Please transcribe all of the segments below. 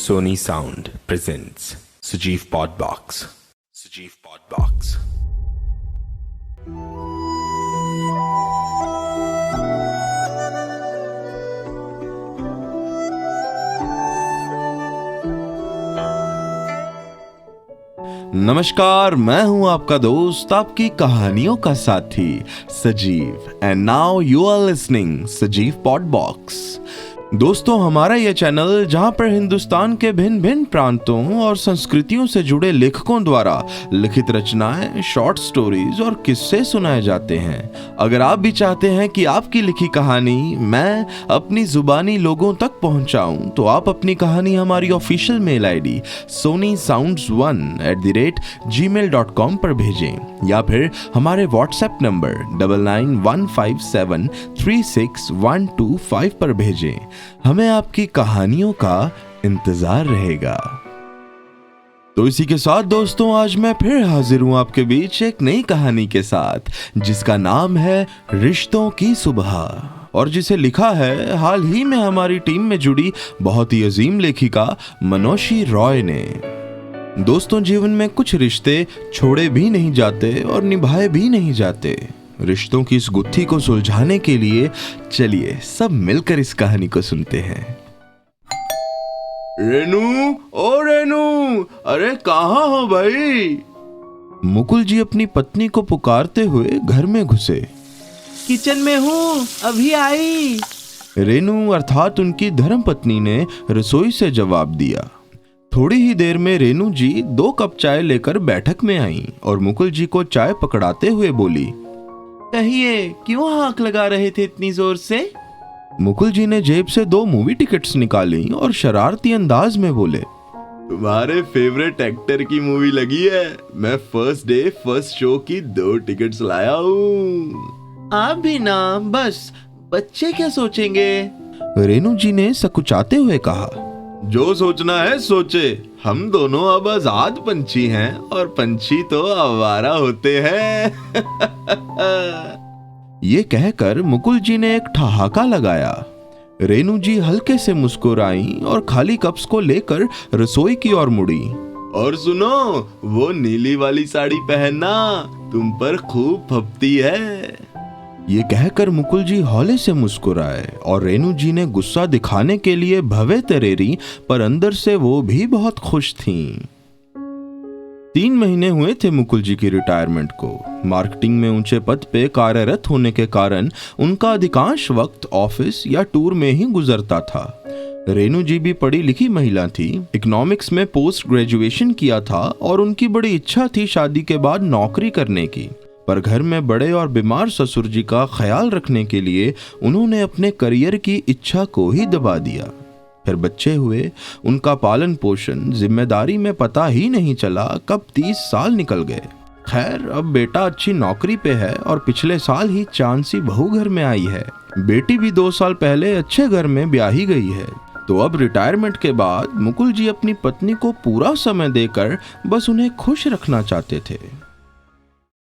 Sony Sound presents Sajeev Podbox. Sajeev Podbox. नमस्कार, मैं हूं आपका दोस्त, आपकी कहानियों का साथी Sajeev, and now you are listening Sajeev Podbox. दोस्तों, हमारा यह चैनल जहां पर हिंदुस्तान के भिन्न भिन्न प्रांतों और संस्कृतियों से जुड़े लेखकों द्वारा लिखित रचनाएं, शॉर्ट स्टोरीज और किस्से सुनाए जाते हैं। अगर आप भी चाहते हैं कि आपकी लिखी कहानी मैं अपनी जुबानी लोगों तक पहुंचाऊं, तो आप अपनी कहानी हमारी ऑफिशियल मेल आईडी sonysounds1@gmail.com पर भेजें, या फिर हमारे व्हाट्सएप नंबर 9915736125 पर भेजें। हमें आपकी कहानियों का इंतजार रहेगा। तो इसी के साथ दोस्तों, आज मैं फिर हाजिर हूं आपके बीच एक नई कहानी के साथ, जिसका नाम है रिश्तों की सुबह, और जिसे लिखा है हाल ही में हमारी टीम में जुड़ी बहुत ही अजीम लेखिका मनोषी रॉय ने। दोस्तों, जीवन में कुछ रिश्ते छोड़े भी नहीं जाते और निभाए भी नहीं जाते। रिश्तों की इस गुत्थी को सुलझाने के लिए चलिए सब मिलकर इस कहानी को सुनते हैं। रेनू, ओ रेनू, अरे कहाँ हो भाई? मुकुल जी अपनी पत्नी को पुकारते हुए घर में घुसे। किचन में हूँ, अभी आई। रेनू अर्थात उनकी धर्मपत्नी ने रसोई से जवाब दिया। थोड़ी ही देर में रेनू जी 2 कप चाय लेकर बैठक में आईं और मुकुल जी को चाय पकड़ाते हुए बोली, कहिए, क्यों हाक लगा रहे थे इतनी जोर से? मुकुल जी ने जेब से 2 मूवी टिकट्स निकाली और शरारती अंदाज में बोले, तुम्हारे फेवरेट एक्टर की मूवी लगी है। मैं फर्स्ट डे फर्स्ट शो की 2 टिकट्स लाया हूँ। आप भी ना, बस बच्चे क्या सोचेंगे? रेनू जी ने सकुचाते हुए कहा, जो सोचना है सोचे, हम दोनों अब आजाद पंछी हैं और पंछी तो आवारा होते हैं। ये कहकर मुकुल जी ने एक ठहाका लगाया। रेनू जी हल्के से मुस्कुराईं और खाली कप्स को लेकर रसोई की ओर मुड़ी। और सुनो, वो नीली वाली साड़ी पहनना, तुम पर खूब फपती है। ये कहकर मुकुल जी हौले से मुस्कुराए और रेनू जी ने गुस्सा दिखाने के लिए भवे तरेरी, पर अंदर से वो भी बहुत खुश थीं। 3 महीने हुए थे मुकुल जी की रिटायरमेंट को। मार्केटिंग में ऊंचे पद पे कार्यरत होने के कारण उनका अधिकांश वक्त ऑफिस या टूर में ही गुजरता था। रेनू जी भी पढ़ी लिखी महिला थी, इकोनॉमिक्स में पोस्ट ग्रेजुएशन किया था और उनकी बड़ी इच्छा थी शादी के बाद नौकरी करने की, पर घर में बड़े और बीमार ससुर जी का ख्याल रखने के लिए उन्होंने अपने करियर की इच्छा को ही दबा दिया। फिर बच्चे हुए, उनका पालन पोषण, जिम्मेदारी में पता ही नहीं चला कब 30 साल निकल गए। खैर, अब बेटा अच्छी नौकरी पे है और पिछले साल ही चांसी बहू घर में आई है। बेटी भी 2 साल पहले अच्छे घर में ब्याही गई है। तो अब रिटायरमेंट के बाद मुकुल जी अपनी पत्नी को पूरा समय देकर बस उन्हें खुश रखना चाहते थे।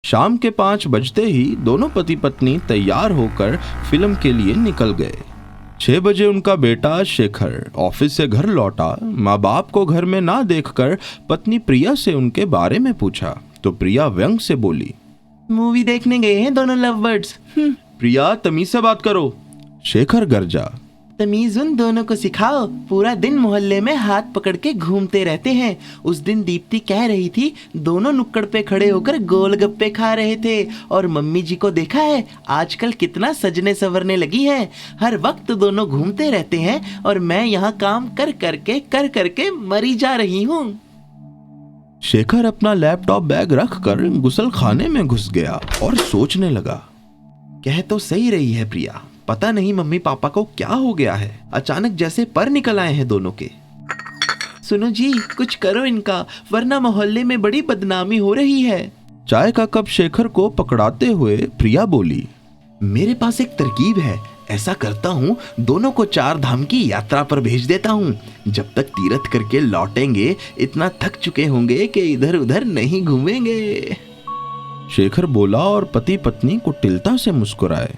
शाम के 5 बजते ही दोनों पति पत्नी तैयार होकर फिल्म के लिए निकल गए। 6 बजे उनका बेटा शेखर ऑफिस से घर लौटा। माँ बाप को घर में ना देखकर पत्नी प्रिया से उनके बारे में पूछा, तो प्रिया व्यंग से बोली, मूवी देखने गए हैं दोनों लव बर्ड्स। प्रिया, तमीज से बात करो। शेखर गरजा, तमीज उन दोनों को सिखाओ, पूरा दिन मोहल्ले में हाथ पकड़ के घूमते रहते हैं। उस दिन दीप्ति कह रही थी दोनों नुक्कड़ पे खड़े होकर गोलगप्पे खा रहे थे, और मम्मी जी को देखा है आजकल कितना सजने संवरने लगी है। हर वक्त दोनों घूमते रहते हैं और मैं यहाँ काम कर करके मरी जा रही हूँ। शेखर अपना लैपटॉप बैग रखकर गुसल खाने में घुस गया और सोचने लगा, कह तो सही रही है प्रिया, पता नहीं मम्मी पापा को क्या हो गया है, अचानक जैसे पर निकल आए हैं दोनों के। सुनो जी, कुछ करो इनका, वरना मोहल्ले में बड़ी बदनामी हो रही है। चाय का कप शेखर को पकड़ाते हुए प्रिया बोली, मेरे पास एक तरकीब है। ऐसा करता हूँ, दोनों को 4 धाम की यात्रा पर भेज देता हूँ। जब तक तीर्थ करके लौटेंगे इतना थक चुके होंगे कि इधर उधर नहीं घूमेंगे। शेखर बोला और पति पत्नी कुटिलता से मुस्कुराए।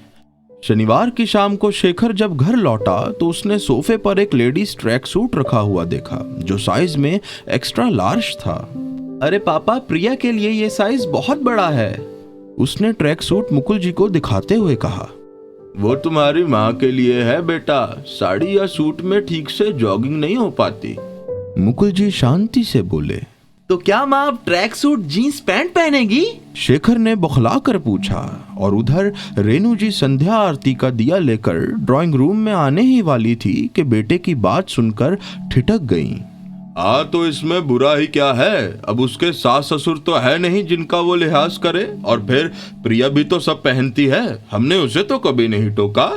शनिवार की शाम को शेखर जब घर लौटा तो उसने सोफे पर एक लेडीज ट्रैक सूट रखा हुआ देखा जो साइज में एक्स्ट्रा लार्ज था। अरे पापा, प्रिया के लिए ये साइज बहुत बड़ा है। उसने ट्रैक सूट मुकुल जी को दिखाते हुए कहा। वो तुम्हारी माँ के लिए है बेटा, साड़ी या सूट में ठीक से जॉगिंग नहीं हो पाती। मुकुल जी शांति से बोले। तो क्या माँ अब ट्रैक सूट जीन्स पैंट पहनेगी? शेखर ने बौखला कर पूछा और उधर रेनू जी संध्या आरती का दिया लेकर ड्राइंग रूम में आने ही वाली थी कि बेटे की बात सुनकर ठिठक गईं। तो इसमें बुरा ही क्या है, अब उसके सास ससुर तो है नहीं जिनका वो लिहाज करे, और फिर प्रिया भी तो सब पहनती है, हमने उसे तो कभी नहीं टोका।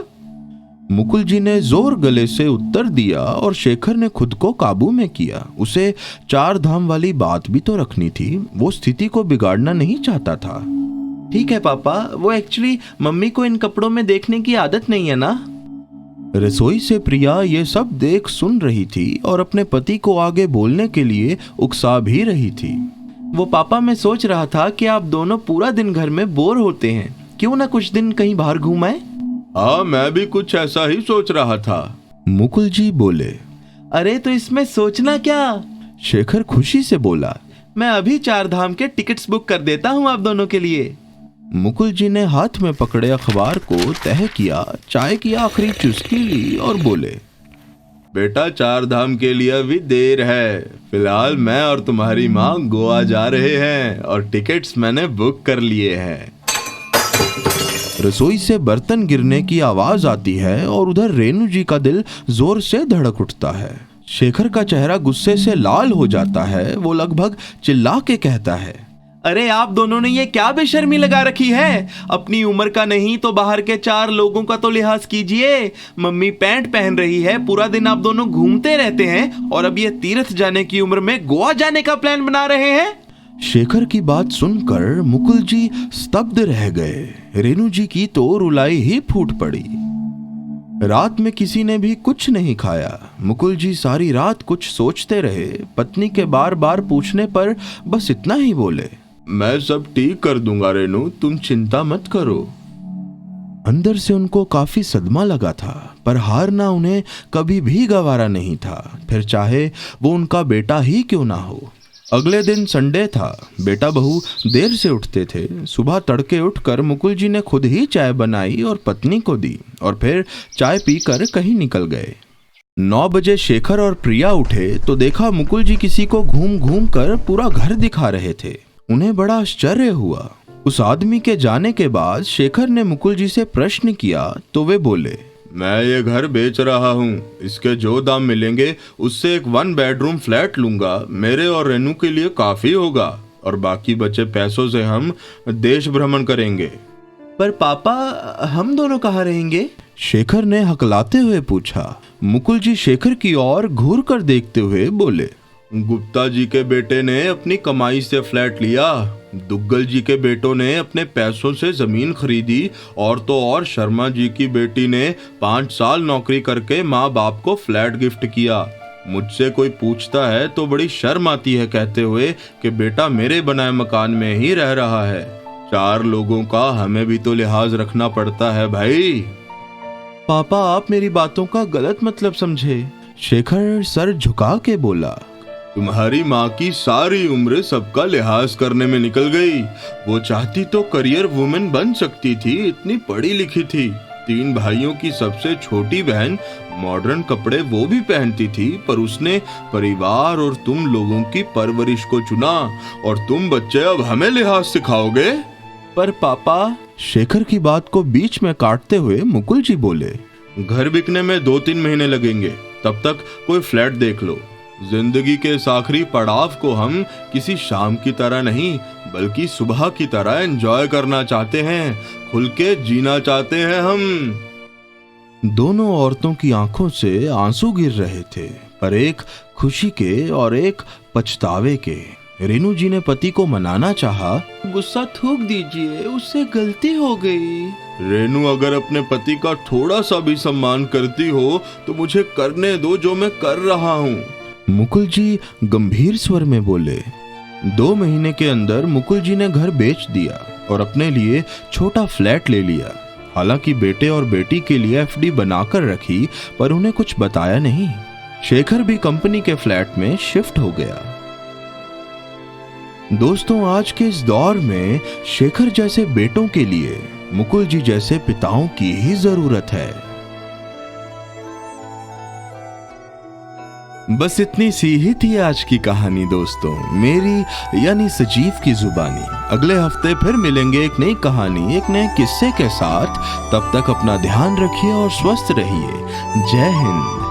मुकुल जी ने जोर गले से उत्तर दिया और शेखर ने खुद को काबू में किया। उसे 4 धाम वाली बात भी तो रखनी थी, वो स्थिति को बिगाड़ना नहीं चाहता था। ठीक है पापा, वो एक्चुअली मम्मी को इन कपड़ों में देखने की आदत नहीं है ना। रसोई से प्रिया ये सब देख सुन रही थी और अपने पति को आगे बोलने के लिए उकसा भी रही थी। वो पापा, मैं सोच रहा था कि आप दोनों पूरा दिन घर में बोर होते हैं, क्यों ना कुछ दिन कहीं बाहर घूम आए। हाँ, मैं भी कुछ ऐसा ही सोच रहा था, मुकुल जी बोले। अरे तो इसमें सोचना क्या, शेखर खुशी से बोला। मैं अभी 4 धाम के टिकट्स बुक कर देता हूँ आप दोनों के लिए। मुकुल जी ने हाथ में पकड़े अखबार को तह किया, चाय की आखिरी चुस्की ली और बोले। बेटा, 4 धाम के लिए अभी देर है, फिलहाल मैं और तुम्हारी माँ गोवा जा रहे हैं और टिकट्स मैंने बुक कर लिए हैं। रसोई से बर्तन गिरने की आवाज आती है और उधर रेनू जी का दिल जोर से धड़क उठता है। शेखर का चेहरा गुस्से से लाल हो जाता है। वो लगभग चिल्ला के कहता है, अरे आप दोनों ने ये क्या बेशर्मी लगा रखी है, अपनी उम्र का नहीं तो बाहर के 4 लोगों का तो लिहाज कीजिए। मम्मी पैंट पहन रही है, पूरा दिन आप दोनों घूमते रहते हैं और अब ये तीर्थ जाने की उम्र में गोवा जाने का प्लान बना रहे हैं। शेखर की बात सुनकर मुकुल जी स्तब्ध रह गए। रेनू जी की तो रुलाई ही फूट पड़ी। रात में किसी ने भी कुछ नहीं खाया। मुकुल जी सारी रात कुछ सोचते रहे। पत्नी के बार बार पूछने पर बस इतना ही बोले, मैं सब ठीक कर दूंगा रेनू, तुम चिंता मत करो। अंदर से उनको काफी सदमा लगा था, पर हारना उन्हें कभी भी गवारा नहीं था, फिर चाहे वो उनका बेटा ही क्यों ना हो। अगले दिन संडे था। बेटा बहू देर से उठते थे। सुबह तड़के उठकर मुकुल जी ने खुद ही चाय बनाई और पत्नी को दी और फिर चाय पीकर कहीं निकल गए। 9 बजे शेखर और प्रिया उठे तो देखा मुकुल जी किसी को घूम घूम कर पूरा घर दिखा रहे थे। उन्हें बड़ा आश्चर्य हुआ। उस आदमी के जाने के बाद शेखर ने मुकुल जी से प्रश्न किया तो वे बोले, मैं ये घर बेच रहा हूँ, इसके जो दाम मिलेंगे उससे एक 1 बेडरूम फ्लैट लूंगा, मेरे और रेनू के लिए काफी होगा और बाकी बचे पैसों से हम देश भ्रमण करेंगे। पर पापा, हम दोनों कहाँ रहेंगे? शेखर ने हकलाते हुए पूछा। मुकुल जी शेखर की ओर घूर कर देखते हुए बोले, गुप्ता जी के बेटे ने अपनी कमाई से फ्लैट लिया, दुग्गल जी के बेटों ने अपने पैसों से जमीन खरीदी और तो और शर्मा जी की बेटी ने 5 साल नौकरी करके माँ बाप को फ्लैट गिफ्ट किया। मुझसे कोई पूछता है तो बड़ी शर्म आती है कहते हुए कि बेटा मेरे बनाए मकान में ही रह रहा है। 4 लोगों का हमें भी तो लिहाज रखना पड़ता है भाई। पापा, आप मेरी बातों का गलत मतलब समझे। शेखर सर झुका के बोला, तुम्हारी माँ की सारी उम्र सबका लिहाज करने में निकल गई। वो चाहती तो करियर वुमेन बन सकती थी, इतनी पढ़ी लिखी थी। 3 भाइयों की सबसे छोटी बहन मॉडर्न कपड़े वो भी पहनती थी, पर उसने परिवार और तुम लोगों की परवरिश को चुना और तुम बच्चे अब हमें लिहाज सिखाओगे। पर पापा, शेखर की बात को बीच में काटते हुए मुकुल जी बोले, घर बिकने में 2-3 महीने लगेंगे, तब तक कोई फ्लैट देख लो। जिंदगी के इस आखिरी पड़ाव को हम किसी शाम की तरह नहीं बल्कि सुबह की तरह एंजॉय करना चाहते हैं, खुल के जीना चाहते हैं हम। दोनों औरतों की आंखों से आंसू गिर रहे थे, पर एक खुशी के और एक पछतावे के। रेनू जी ने पति को मनाना चाहा, गुस्सा थूक दीजिए, उससे गलती हो गई। रेनू, अगर अपने पति का थोड़ा सा भी सम्मान करती हो तो मुझे करने दो जो मैं कर रहा हूँ। मुकुल जी गंभीर स्वर में बोले। 2 महीने के अंदर मुकुल जी ने घर बेच दिया और अपने लिए छोटा फ्लैट ले लिया। हालांकि बेटे और बेटी के लिए एफडी बनाकर रखी, पर उन्हें कुछ बताया नहीं। शेखर भी कंपनी के फ्लैट में शिफ्ट हो गया। दोस्तों, आज के इस दौर में शेखर जैसे बेटों के लिए मुकुल जी जैसे पिताओं की ही जरूरत है। बस इतनी सी ही थी आज की कहानी दोस्तों, मेरी यानी सजीव की जुबानी। अगले हफ्ते फिर मिलेंगे एक नई कहानी, एक नए किस्से के साथ। तब तक अपना ध्यान रखिए और स्वस्थ रहिए। जय हिंद।